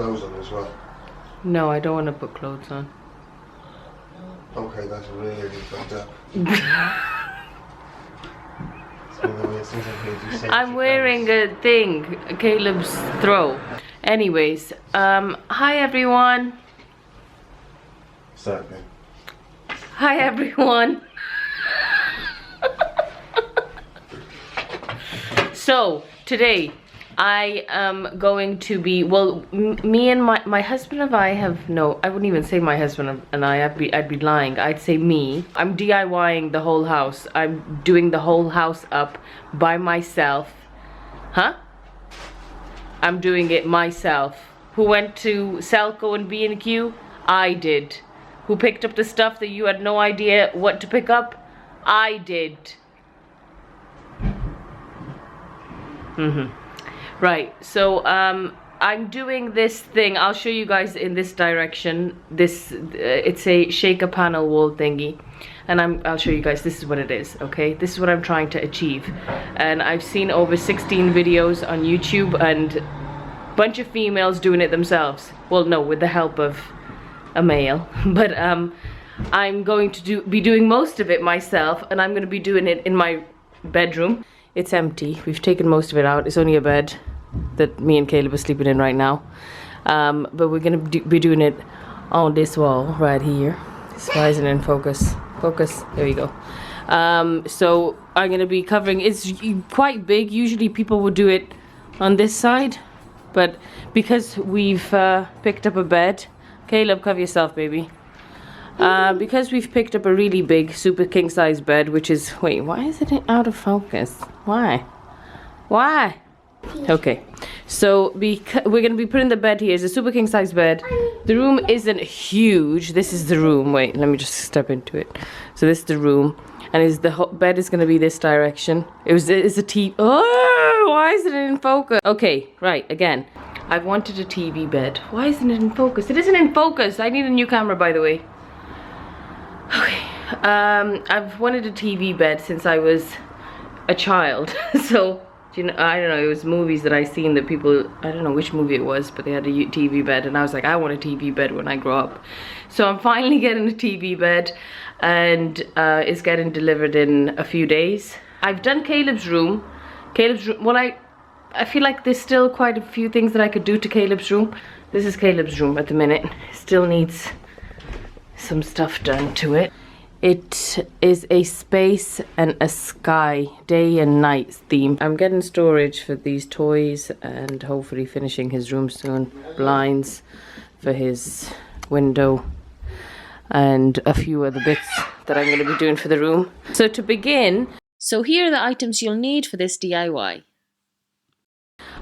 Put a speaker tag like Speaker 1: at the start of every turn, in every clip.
Speaker 1: clothes on as well?
Speaker 2: No, I don't want to put clothes on.
Speaker 1: Okay, that's really fucked up.
Speaker 2: I'm wearing a thing, Caleb's throw. Anyways, hi everyone.
Speaker 1: Start then.
Speaker 2: Hi everyone. So today I am going to be, well, me and my husband and I have, no, I wouldn't even say my husband and I'd be lying. I'd say me. I'm DIYing the whole house. I'm doing the whole house up by myself. Huh? I'm doing it myself. Who went to Selco and B&Q? I did. Who picked up the stuff that you had no idea what to pick up? I did. Right, so I'm doing this thing. I'll show you guys in this direction. This it's a shaker panel wall thingy, and I'll show you guys. This is what it is. Okay, this is what I'm trying to achieve, and I've seen over 16 videos on YouTube and a bunch of females doing it themselves. Well, no, with the help of a male, but I'm going to be doing most of it myself, and I'm going to be doing it in my bedroom. It's empty. We've taken most of it out. It's only a bed that me and Caleb are sleeping in right now. But we're going to be doing it on this wall right here. Why isn't it in focus? Focus. There you go. So I'm going to be covering. It's quite big. Usually people would do it on this side. But because we've picked up a bed. Caleb, cover yourself, baby. Because we've picked up a really big super king size bed, which is, wait, why is it out of focus? Why? Okay, so we're gonna be putting the bed here. It's a super king size bed. The room isn't huge. This is the room. Wait, let me just step into it. So this is the room, and the bed is gonna be this direction. It's a TV. Oh, why isn't it in focus? Okay, right, again. I've wanted a TV bed. Why isn't it in focus? It isn't in focus. I need a new camera, by the way. Okay, I've wanted a TV bed since I was a child. So, you know, I don't know, it was movies that I seen that people, I don't know which movie it was, but they had a TV bed, and I was like, I want a TV bed when I grow up. So I'm finally getting a TV bed, and it's getting delivered in a few days. I've done Caleb's room. Well, I feel like there's still quite a few things that I could do to Caleb's room. This is Caleb's room at the minute. Still needs some stuff done to it. It is a space and a sky, day and night theme. I'm getting storage for these toys and hopefully finishing his room soon. Blinds for his window and a few other bits that I'm going to be doing for the room. So to begin, so here are the items you'll need for this DIY.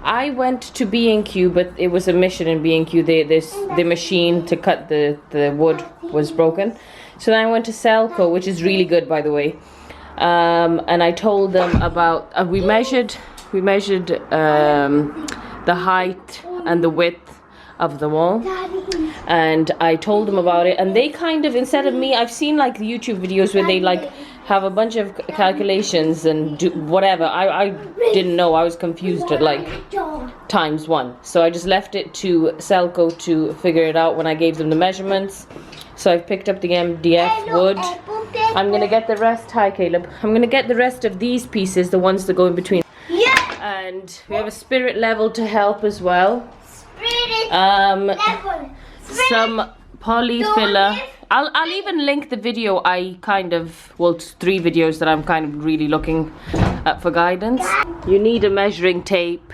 Speaker 2: I went to B&Q, but it was a mission in B&Q. The machine to cut the wood was broken. So then I went to Selco, which is really good, by the way. And I told them about, we measured the height and the width of the wall. And I told them about it. And they kind of, instead of me, I've seen like the YouTube videos where they like have a bunch of calculations and do whatever. I didn't know. I was confused at like ×1. So I just left it to Selco to figure it out when I gave them the measurements. So I've picked up the MDF wood. I'm gonna get the rest. Hi, Caleb. I'm gonna get the rest of these pieces, the ones that go in between. Yeah. And we have a spirit level to help as well. Some poly filler. I'll even link the video. It's 3 videos that I'm kind of really looking at for guidance. You need a measuring tape.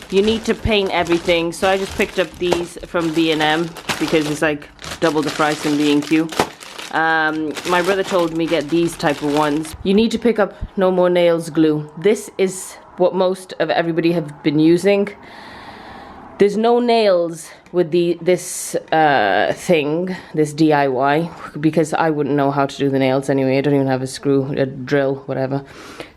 Speaker 2: You need to paint everything. So I just picked up these from B&M because it's like double the price in B&Q. My brother told me get these type of ones. You need to pick up No More Nails glue. This is what most of everybody have been using. There's no nails with this thing, this DIY, because I wouldn't know how to do the nails anyway. I don't even have a screw, a drill, whatever.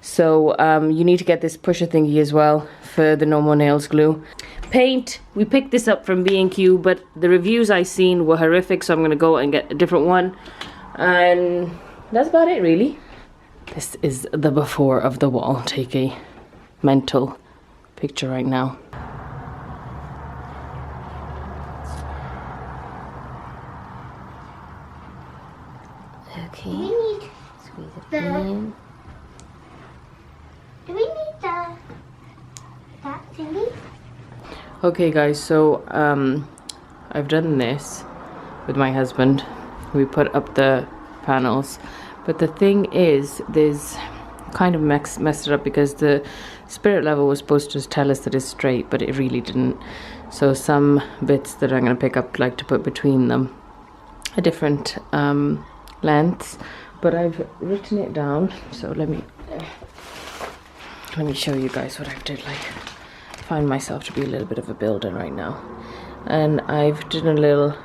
Speaker 2: So you need to get this pusher thingy as well for the No More Nails glue. Paint, we picked this up from B&Q, but the reviews I seen were horrific, so I'm going to go and get a different one. And that's about it, really. This is the before of the wall. Take a mental picture right now. Okay.
Speaker 3: Do we need
Speaker 2: Squeeze it
Speaker 3: the-
Speaker 2: in.
Speaker 3: Do we need that thingy?
Speaker 2: Okay guys, so I've done this with my husband. We put up the panels, but the thing is, there's kind of messed it up because the spirit level was supposed to tell us that it's straight, but it really didn't. So some bits that I'm going to pick up, like to put between them, a different lengths, but I've written it down. So let me show you guys what I've did. Like, I find myself to be a little bit of a builder right now, and I've done a little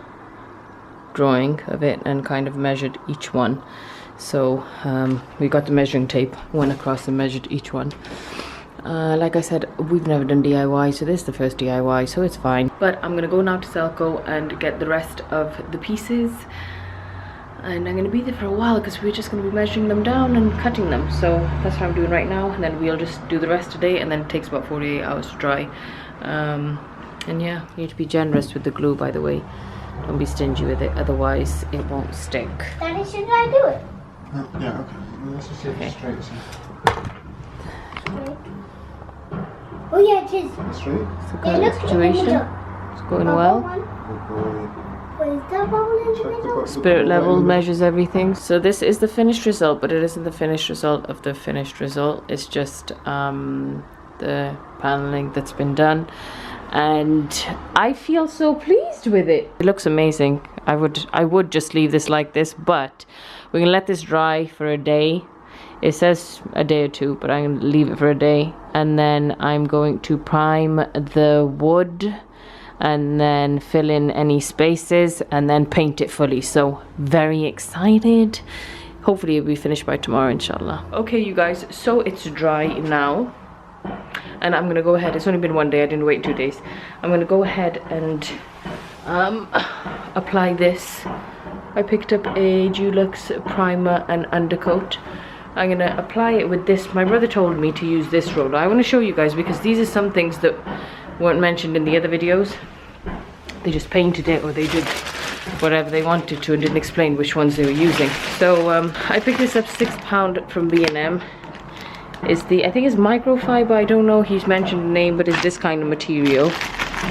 Speaker 2: drawing of it and kind of measured each one. So we got the measuring tape, went across and measured each one. Like I said, we've never done DIY, so this is the first DIY, so it's fine. But I'm gonna go now to Selco and get the rest of the pieces, and I'm gonna be there for a while because we're just gonna be measuring them down and cutting them. So that's what I'm doing right now, and then we'll just do the rest today, and then it takes about 48 hours to dry. And yeah, you need to be generous with the glue, by the way. Don't be stingy with it, otherwise it won't stick.
Speaker 3: Daddy, should I do it?
Speaker 1: Yeah, okay. Let's just see if it's straight.
Speaker 3: Straight. Oh yeah, it is.
Speaker 1: Straight?
Speaker 2: It's the
Speaker 3: Yeah,
Speaker 2: kind of
Speaker 3: look,
Speaker 2: situation. It's going well.
Speaker 3: Where's the bubble in the middle?
Speaker 2: Spirit level measures everything. So this is the finished result, but it isn't the finished result of the finished result. It's just the paneling that's been done, and I feel so pleased with it. It looks amazing. I would just leave this like this, but we're gonna let this dry for a day. It says a day or two, but I'm gonna leave it for a day, and then I'm going to prime the wood and then fill in any spaces and then paint it fully. So very excited. Hopefully it'll be finished by tomorrow, inshallah. Okay, you guys, so it's dry now, and I'm gonna go ahead. It's only been one day, I didn't wait 2 days. I'm gonna go ahead and apply this. I picked up a Dulux primer and undercoat. I'm gonna apply it with this. My brother told me to use this roller. I want to show you guys because these are some things that weren't mentioned in the other videos. They just painted it, or they did whatever they wanted to and didn't explain which ones they were using. So I picked this up £6 from B&M. It's the, I think it's microfiber, I don't know, he's mentioned the name, but it's this kind of material.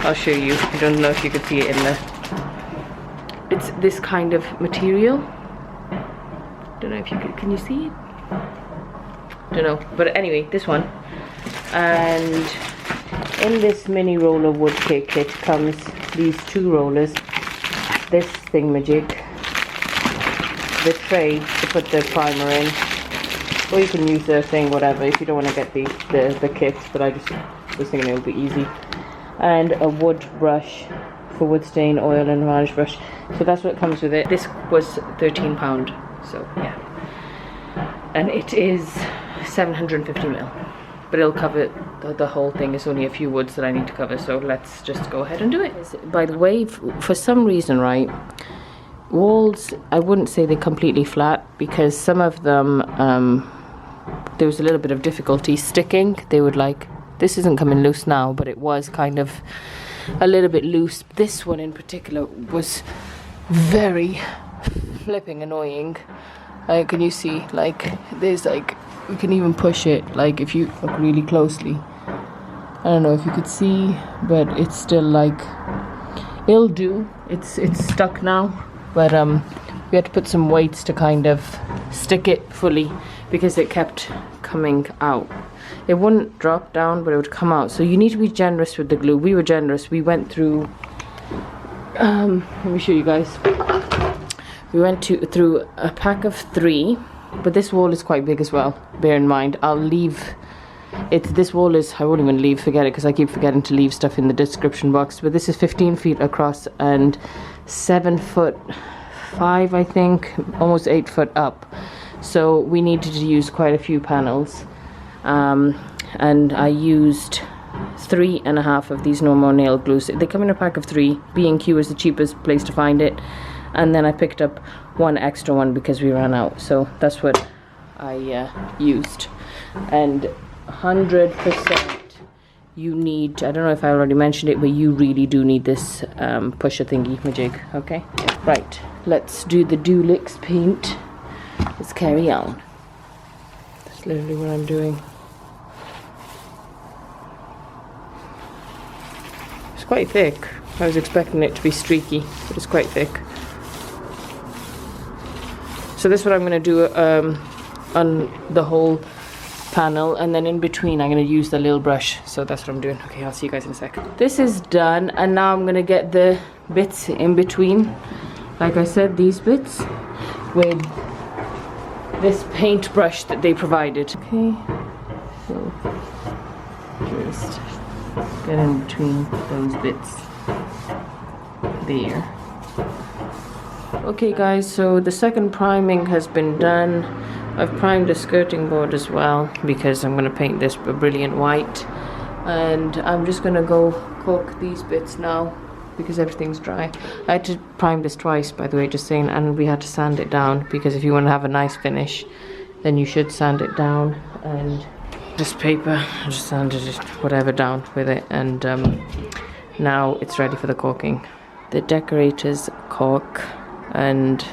Speaker 2: I'll show you. I don't know if you can see it in the, it's this kind of material. Don't know if you can you see it? Don't know, but anyway, this one. And in this mini roller wood cake kit comes these 2 rollers, this thingamajig, the tray to put the primer in, or you can use the thing, whatever, if you don't want to get the kit, but I just was thinking it would be easy, and a wood brush for wood stain, oil and varnish brush. So that's what comes with it. This was £13, so yeah, and it is 750ml, but it'll cover the whole thing. It's only a few woods that I need to cover, so let's just go ahead and do it. By the way, for some reason, right, walls, I wouldn't say they're completely flat, because some of them there was a little bit of difficulty sticking. They would, like, this isn't coming loose now, but it was kind of a little bit loose. This one in particular was very flipping annoying. Can you see, like, there's like, you can even push it, like, if you look really closely. I don't know if you could see, but it's still like, it'll do. It's stuck now, but we had to put some weights to kind of stick it fully because it kept coming out. It wouldn't drop down, but it would come out. So you need to be generous with the glue. We were generous. We went through, let me show you guys. We went through a pack of 3, but this wall is quite big as well. Bear in mind, I'll leave it. This wall is, I won't even forget it, because I keep forgetting to leave stuff in the description box. But this is 15 feet across and 7'5", I think, almost 8 foot up. So we needed to use quite a few panels, and I used 3.5 of these normal nail glues. They come in a pack of 3. B&Q is the cheapest place to find it. And then I picked up 1 extra one because we ran out. So that's what I used. And 100% you need, I don't know if I already mentioned it, but you really do need this pusher thingy majig, okay? Right, let's do the Dulux paint. let's carry on. That's literally what I'm doing. It's quite thick. I was expecting it to be streaky, but it's quite thick. So this is what I'm going to do on the whole panel, and then in between I'm going to use the little brush. So that's what I'm doing. Okay, I'll see you guys in a sec. This is done, and now I'm going to get the bits in between. Like I said, these bits with this paintbrush that they provided. Okay, so just get in between those bits there. Okay guys, so the second priming has been done. I've primed the skirting board as well because I'm going to paint this a brilliant white, and I'm just going to go caulk these bits now because everything's dry. I had to prime this twice, by the way, just saying, and we had to sand it down because if you want to have a nice finish then you should sand it down. And this paper, I just sanded it whatever down with it, and now it's ready for the caulking. The decorators caulk and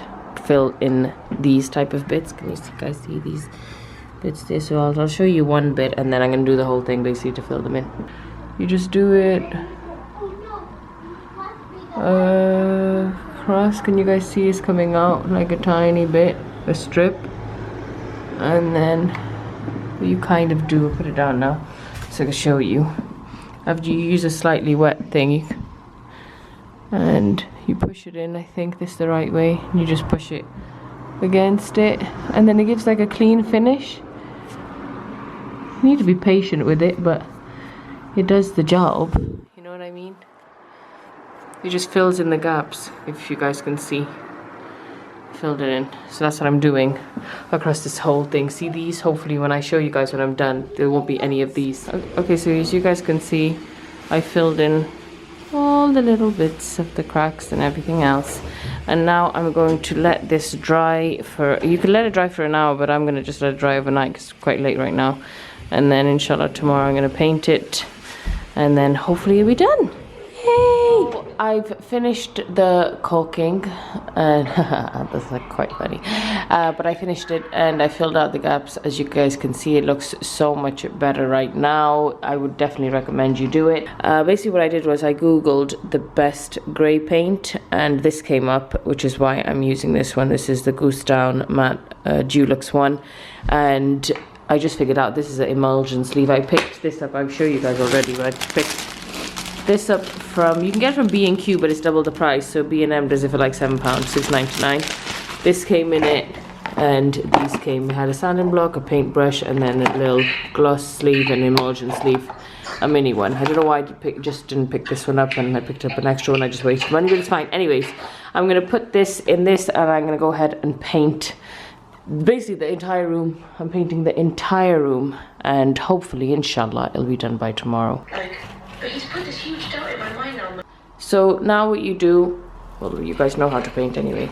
Speaker 2: fill in these type of bits. Can you guys see these bits there? So I'll show you one bit and then I'm going to do the whole thing basically to fill them in. You just do it across. Can you guys see it's coming out like a tiny bit, a strip, and then what you kind of do, put it down now so I can show you. After you use a slightly wet thing and you push it in, I think this is the right way, and you just push it against it and then it gives like a clean finish. You need to be patient with it, but it does the job, you know what I mean? It just fills in the gaps, if you guys can see. Filled it in. So that's what I'm doing across this whole thing. See these? Hopefully when I show you guys when I'm done there won't be any of these. Okay, so as you guys can see, I filled in all the little bits of the cracks and everything else, and now I'm going to let this dry for, you can let it dry for an hour, but I'm going to just let it dry overnight because it's quite late right now, and then inshallah tomorrow I'm going to paint it and then hopefully it'll be done. Yay! I've finished the caulking and that's like quite funny, but I finished it and I filled out the gaps. As you guys can see, it looks so much better right now. I would definitely recommend you do it. Basically what I did was I googled the best grey paint and this came up, which is why I'm using this one. This is the Goose Down Matte Dulux one, and I just figured out this is an emulsion sleeve. I picked this up, I'm sure you guys already, but I picked this up from, you can get it from B&Q, but it's double the price. So B&M does it for like £7, £6.99. This came in it, and these came, had a sanding block, a paintbrush, and then a little gloss sleeve and emulsion sleeve, a mini one. I don't know why I just didn't pick this one up, and I picked up an extra one. I just wasted money, but it's fine. Anyways, I'm gonna put this in this, and I'm gonna go ahead and paint basically the entire room. I'm painting the entire room, and hopefully, inshallah, it'll be done by tomorrow.
Speaker 4: But he's put this huge doubt in my mind now.
Speaker 2: So now what you do, well, you guys know how to paint anyway.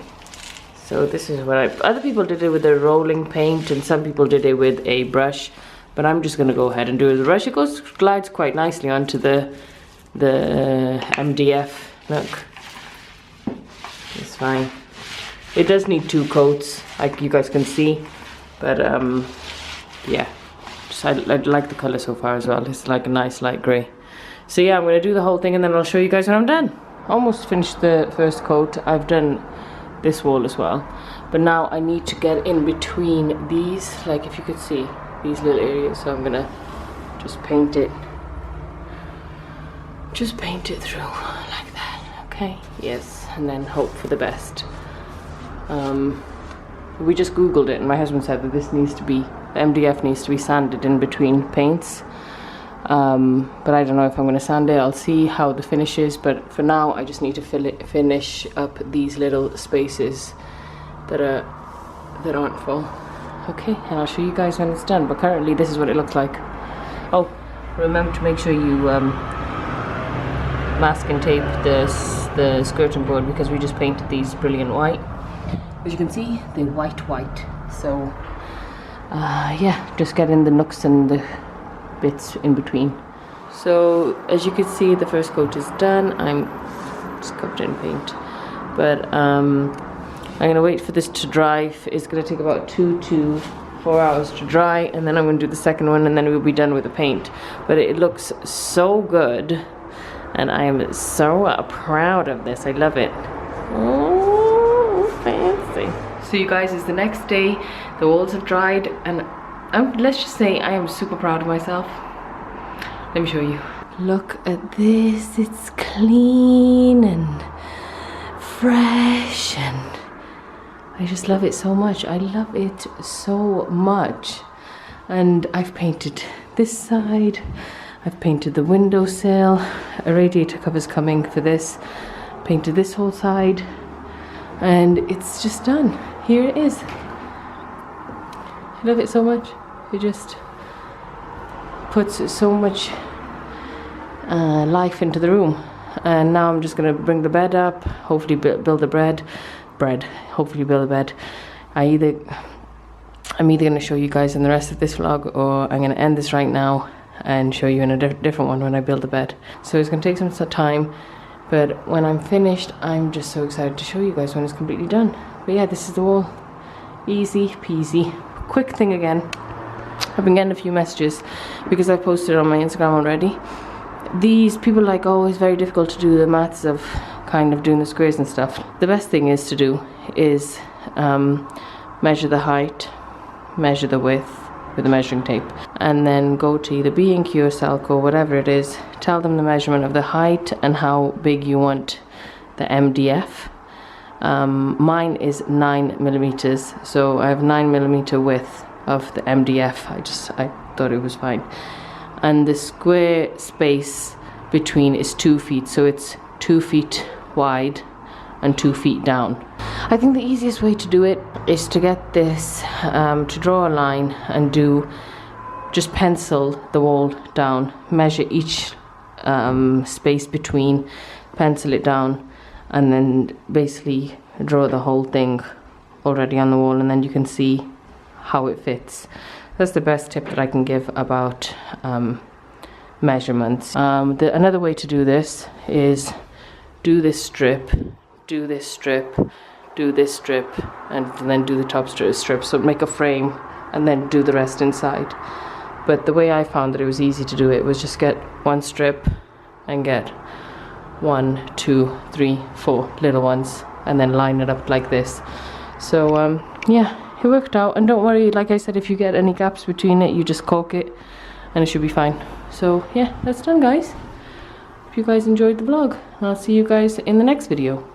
Speaker 2: So this is what other people did it with a rolling paint, and some people did it with a brush, but I'm just gonna go ahead and do it with a brush. It glides quite nicely onto the MDF. Look, it's fine. It does need 2 coats, like you guys can see, but yeah, just I like the color so far as well. It's like a nice light grey. So yeah, I'm going to do the whole thing and then I'll show you guys when I'm done. Almost finished the first coat. I've done this wall as well. But now I need to get in between these, like if you could see, these little areas. So I'm going to just paint it. Just paint it through like that, okay? Yes, and then hope for the best. We just googled it and my husband said that this needs to be, the MDF needs to be sanded in between paints. But I don't know if I'm going to sand it. I'll see how the finish is, but for now I just need to finish up these little spaces that aren't full. Okay, and I'll show you guys when it's done, but currently this is what it looks like. Oh, remember to make sure you mask and tape the skirting board, because we just painted these brilliant white. As you can see, they're white. So yeah, just get in the nooks and the bits in between. So as you can see, the first coat is done. I'm just covered in paint, but I'm gonna wait for this to dry. It's gonna take about 2 to 4 hours to dry, and then I'm gonna do the second one, and then we'll be done with the paint. But it looks so good, and I am so proud of this. I love it. Oh, fancy. So you guys, it's the next day. The walls have dried, and let's just say I am super proud of myself. Let me show you. Look at this. It's clean and fresh, and I just love it so much. I love it so much. And I've painted this side. I've painted the windowsill. A radiator cover's coming for this. Painted this whole side. And it's just done. Here it is. I love it so much. It just puts so much life into the room. And now I'm just gonna bring the bed up, hopefully build the hopefully build a bed. I'm either gonna show you guys in the rest of this vlog, or I'm gonna end this right now and show you in a different one when I build the bed. So it's gonna take some time, but when I'm finished, I'm just so excited to show you guys when it's completely done. But yeah, this is the wall. Easy peasy. Quick thing again. I've been getting a few messages because I posted on my Instagram already. These people like, oh, it's very difficult to do the maths of kind of doing the squares and stuff. The best thing is to do is measure the height, measure the width with a measuring tape, and then go to either B&Q or Selco, whatever it is, tell them the measurement of the height and how big you want the MDF. Mine is 9mm, so I have 9mm width of the MDF. I thought it was fine. And the square space between is 2 feet, so it's 2 feet wide and 2 feet down. I think the easiest way to do it is to get this, to draw a line and just pencil the wall down, measure each space between, pencil it down, and then basically draw the whole thing already on the wall, and then you can see how it fits. That's the best tip that I can give about measurements. Another way to do this is do this strip, do this strip, do this strip, and then do the top strip. So make a frame and then do the rest inside. But the way I found that it was easy to do it was just get one strip and get 1, 2, 3, 4 little ones, and then line it up like this. So yeah, it worked out. And don't worry, like I said, if you get any gaps between it, you just caulk it and it should be fine. So yeah, that's done, guys. Hope you guys enjoyed the vlog, and I'll see you guys in the next video.